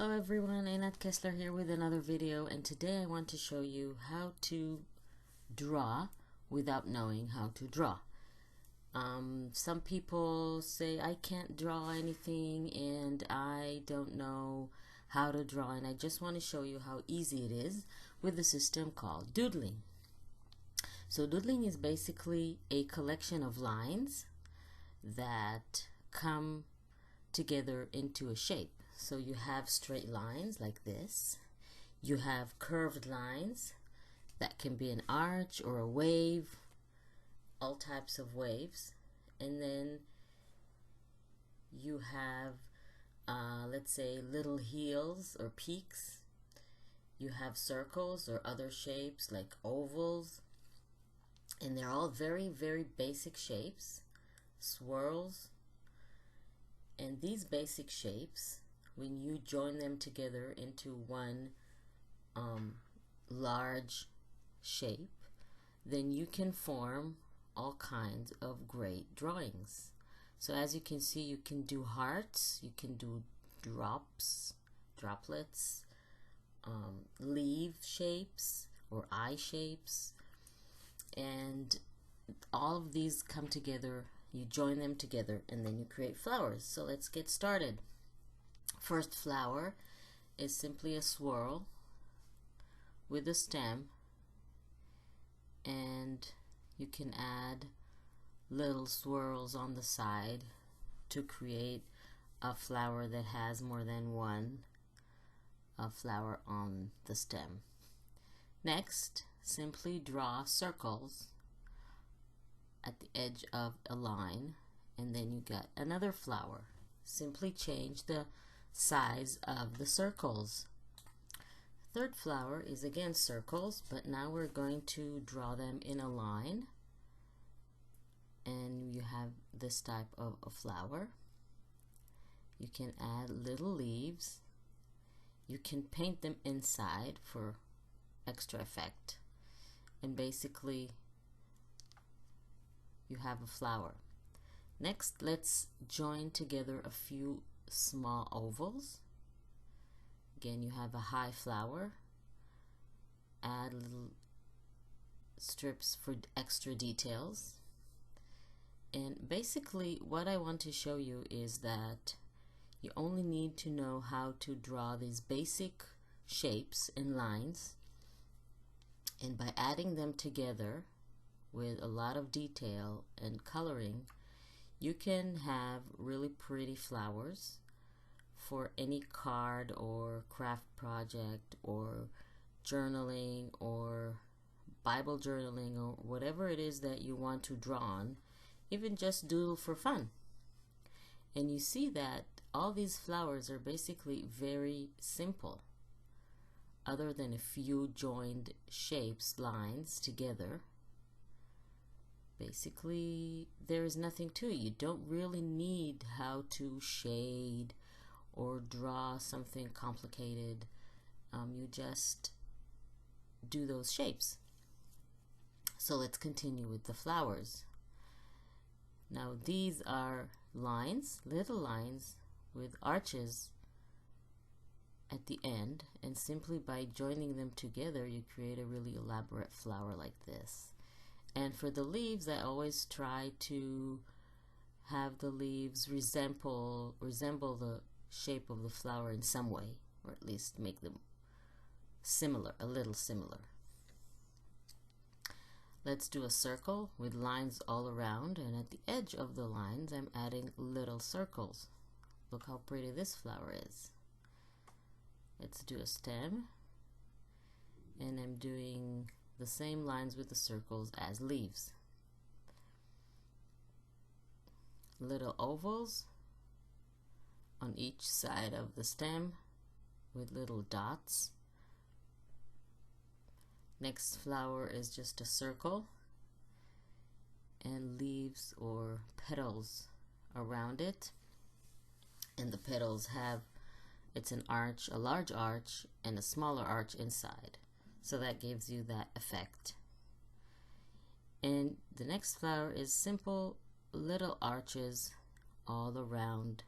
Hello everyone, Einat Kessler here with another video, and today I want to show you how to draw without knowing how to draw. Some people say I can't draw anything and I don't know how to draw, and I just want to show you how easy it is with a system called doodling. So doodling is basically a collection of lines that come together into a shape. So you have straight lines like this, you have curved lines that can be an arch or a wave, all types of waves, and then you have let's say little hills or peaks. You have circles or other shapes like ovals, and they're all very basic shapes, swirls. And these basic shapes, when you join them together into one large shape, then you can form all kinds of great drawings. So as you can see, you can do hearts, you can do droplets, leaf shapes or eye shapes, and all of these come together. You join them together and then you create flowers. So let's get started. First flower is simply a swirl with a stem, and you can add little swirls on the side to create a flower that has more than one flower on the stem. Next, simply draw circles at the edge of a line, and then you got another flower. Simply change the size of the circles. Third flower is again circles, but now we're going to draw them in a line, and you have this type of a flower. You can add little leaves. You can paint them inside for extra effect, and basically you have a flower. Next, let's join together a few small ovals. Again, you have a high flower. Add little strips for extra details. And basically what I want to show you is that you only need to know how to draw these basic shapes and lines, and by adding them together with a lot of detail and coloring, you can have really pretty flowers for any card or craft project or journaling or Bible journaling or whatever it is that you want to draw on, even just doodle for fun. And you see that all these flowers are basically very simple, other than a few joined shapes, lines together. Basically, there is nothing to it. You don't really need how to shade or draw something complicated. You just do those shapes. So let's continue with the flowers. Now these are lines, little lines with arches at the end, and simply by joining them together you create a really elaborate flower like this. And for the leaves, I always try to have the leaves resemble the shape of the flower in some way, or at least make them similar, a little similar. Let's do a circle with lines all around, and at the edge of the lines I'm adding little circles. Look how pretty this flower is. Let's do a stem, and I'm doing the same lines with the circles as leaves. Little ovals on each side of the stem with little dots. Next flower is just a circle and leaves or petals around it, and the petals have, it's an arch, a large arch and a smaller arch inside. So that gives you that effect. And the next flower is simple little arches all around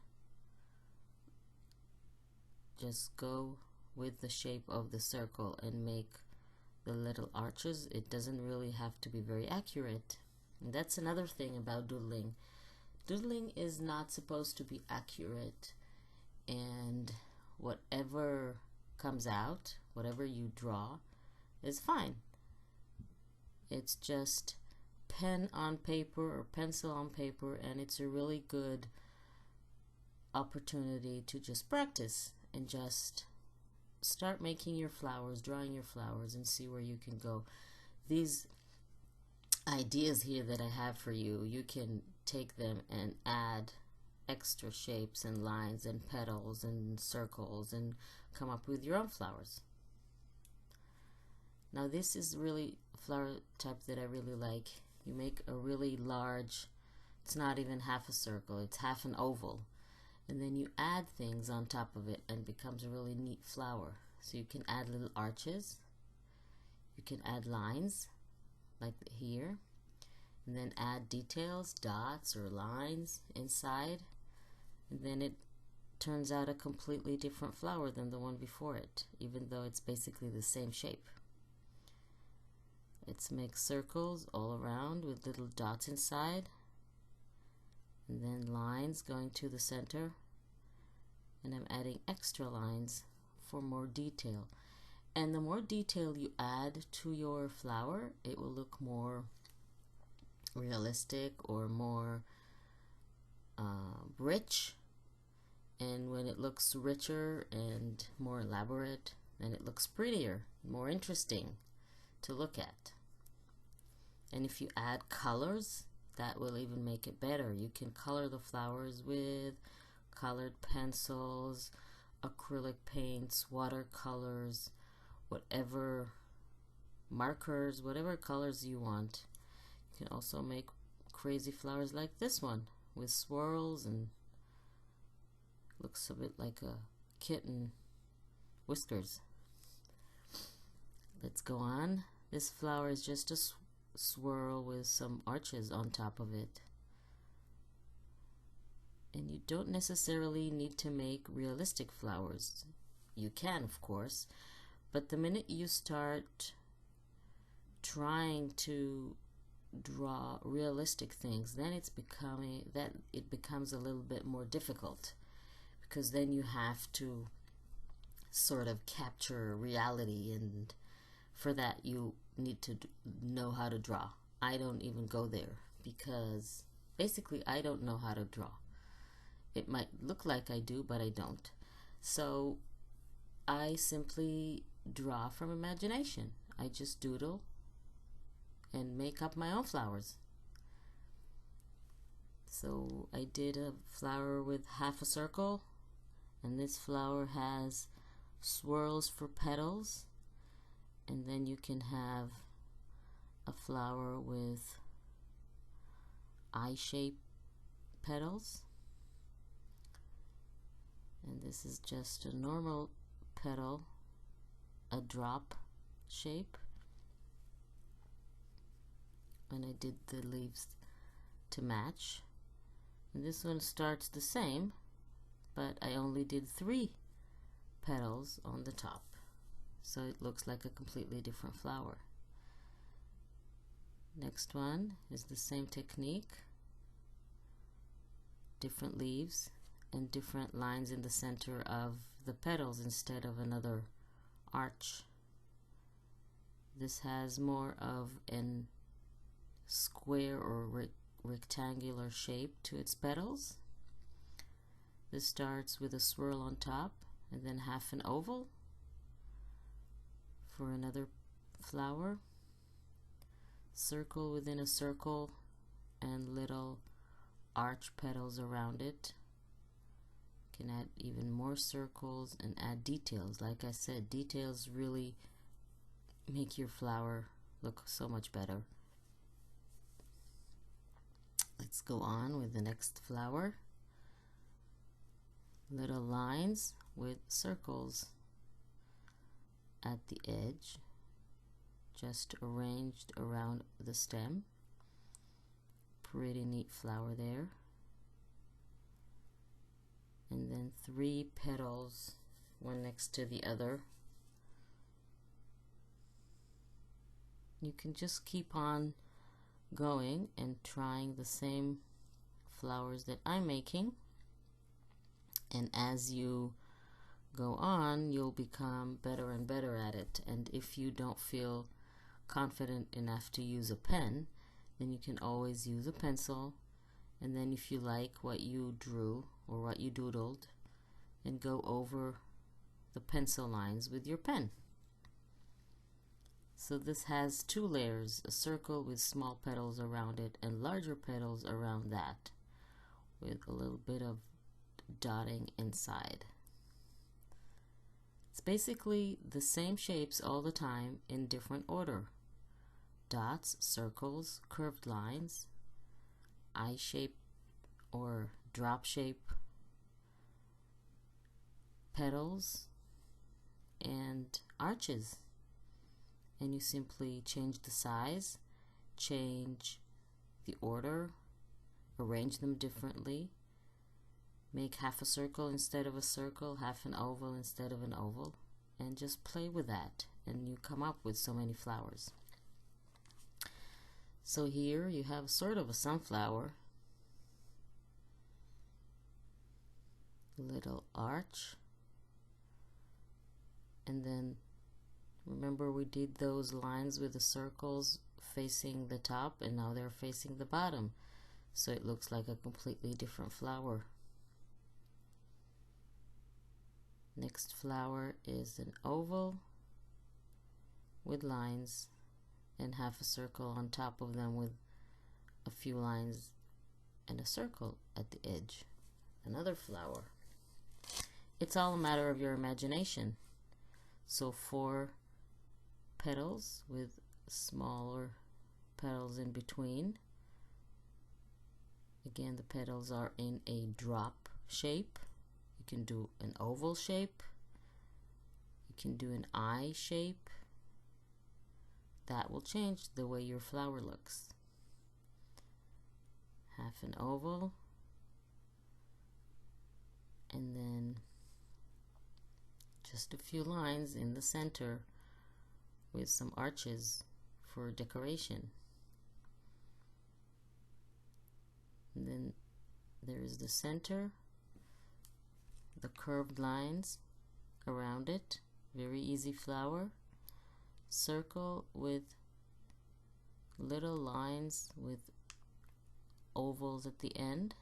just go with the shape of the circle and make the little arches. It doesn't really have to be very accurate. And that's another thing about doodling. Doodling is not supposed to be accurate, and whatever comes out, whatever you draw, is fine. It's just pen on paper or pencil on paper, and it's a really good opportunity to just practice and just start making your flowers, drawing your flowers, and see where you can go. These ideas here that I have for you, you can take them and add extra shapes and lines and petals and circles and come up with your own flowers. Now this is really a flower type that I really like. You make a really large, it's not even half a circle, it's half an oval, and then you add things on top of it and it becomes a really neat flower. So you can add little arches, you can add lines like here, and then add details, dots or lines inside, and then it turns out a completely different flower than the one before it, even though it's basically the same shape. Let's make circles all around with little dots inside, and then lines going to the center, and I'm adding extra lines for more detail. And the more detail you add to your flower, it will look more realistic or more rich. And when it looks richer and more elaborate, then it looks prettier, more interesting to look at. And if you add colors, that will even make it better. You can color the flowers with colored pencils, acrylic paints, watercolors, whatever markers, whatever colors you want. You can also make crazy flowers like this one with swirls, and looks a bit like a kitten whiskers. Let's go on. This flower is just a swirl with some arches on top of it. And you don't necessarily need to make realistic flowers. You can, of course, but the minute you start trying to draw realistic things, then it becomes a little bit more difficult, because then you have to sort of capture reality, and for that you need to know how to draw. I don't even go there, because basically I don't know how to draw. It might look like I do, but I don't. So I simply draw from imagination. I just doodle and make up my own flowers. So I did a flower with half a circle, and this flower has swirls for petals, and then you can have a flower with eye-shaped petals, and this is just a normal petal, a drop shape, and I did the leaves to match. And this one starts the same, but I only did 3 petals on the top, so it looks like a completely different flower. Next one is the same technique, different leaves and different lines in the center of the petals instead of another arch. This has more of an square or rectangular shape to its petals. This starts with a swirl on top and then half an oval for another flower, circle within a circle, and little arch petals around it. You can add even more circles and add details. Like I said, details really make your flower look so much better. Let's go on with the next flower. Little lines with circles at the edge, just arranged around the stem. Pretty neat flower there. And then 3 petals one next to the other. You can just keep on going and trying the same flowers that I'm making, and as you go on, you'll become better and better at it. And if you don't feel confident enough to use a pen, then you can always use a pencil, and then if you like what you drew or what you doodled, then go over the pencil lines with your pen. So this has two layers, a circle with small petals around it and larger petals around that, with a little bit of dotting inside. It's basically the same shapes all the time in different order. Dots, circles, curved lines, eye shape or drop shape, petals, and arches. And you simply change the size, change the order, arrange them differently, make half a circle instead of a circle, half an oval instead of an oval, and just play with that, and you come up with so many flowers. So here you have sort of a sunflower, little arch, and then remember we did those lines with the circles facing the top, and now they're facing the bottom, so it looks like a completely different flower. Next flower is an oval with lines and half a circle on top of them with a few lines and a circle at the edge. Another flower. It's all a matter of your imagination. So 4 petals with smaller petals in between. Again, the petals are in a drop shape. You can do an oval shape. You can do an eye shape. That will change the way your flower looks. Half an oval, and then just a few lines in the center with some arches for decoration. And then there is the center, the curved lines around it, very easy flower. Circle with little lines with ovals at the end.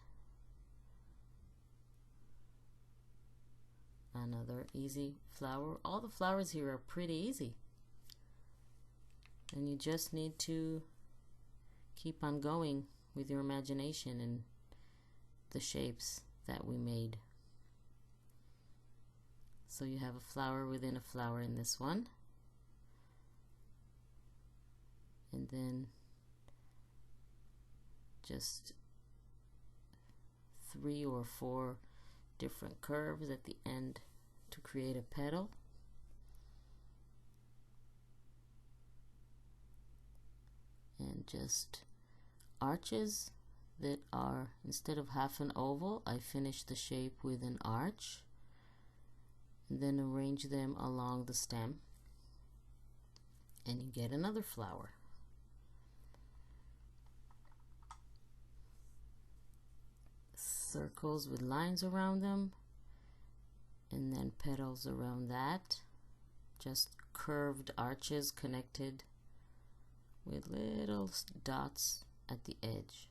Another easy flower. All the flowers here are pretty easy, and you just need to keep on going with your imagination and the shapes that we made. So you have a flower within a flower in this one, and then just 3 or 4 different curves at the end to create a petal. And just arches that are, instead of half an oval, I finish the shape with an arch, and then arrange them along the stem, and you get another flower. Circles with lines around them, and then petals around that, just curved arches connected with little dots at the edge.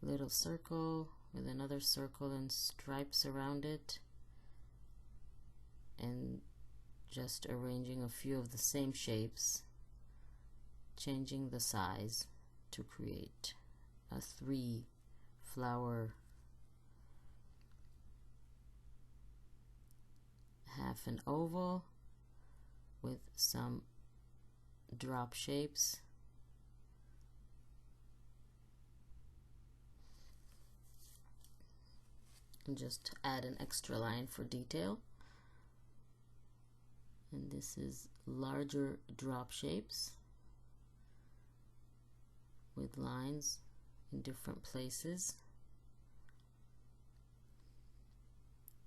Little circle with another circle and stripes around it, and just arranging a few of the same shapes, changing the size to create a 3 flower, half an oval with some drop shapes, and just add an extra line for detail. And this is larger drop shapes with lines in different places.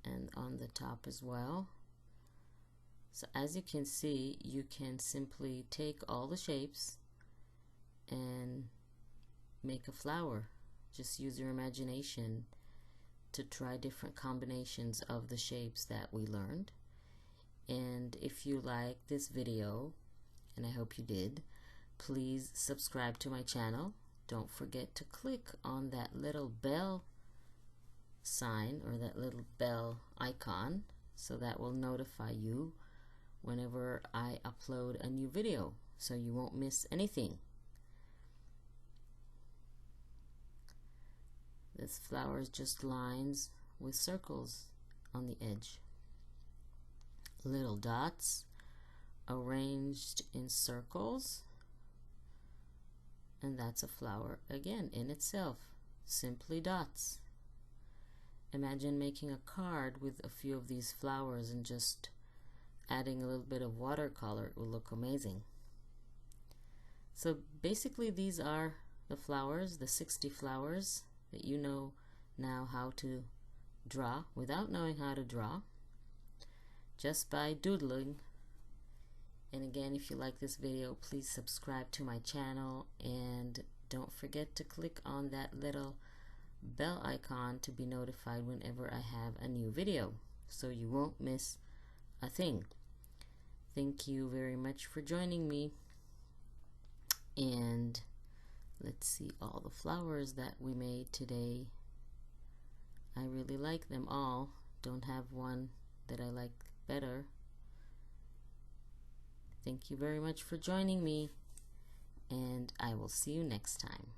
and on the top as well. So as you can see, you can simply take all the shapes and make a flower. Just use your imagination to try different combinations of the shapes that we learned. And if you like this video, and I hope you did, please subscribe to my channel. Don't forget to click on that little bell sign or that little bell icon, so that will notify you whenever I upload a new video, so you won't miss anything. This flower is just lines with circles on the edge. Little dots arranged in circles, and that's a flower again in itself. Simply dots. Imagine making a card with a few of these flowers and just adding a little bit of watercolor. It will look amazing. So basically these are the flowers, the 60 flowers that you know now how to draw without knowing how to draw, just by doodling. And again, if you like this video, please subscribe to my channel, and don't forget to click on that little bell icon to be notified whenever I have a new video, so you won't miss a thing. Thank you very much for joining me, and let's see all the flowers that we made today. I really like them all. Don't have one that I like better. Thank you very much for joining me, and I will see you next time.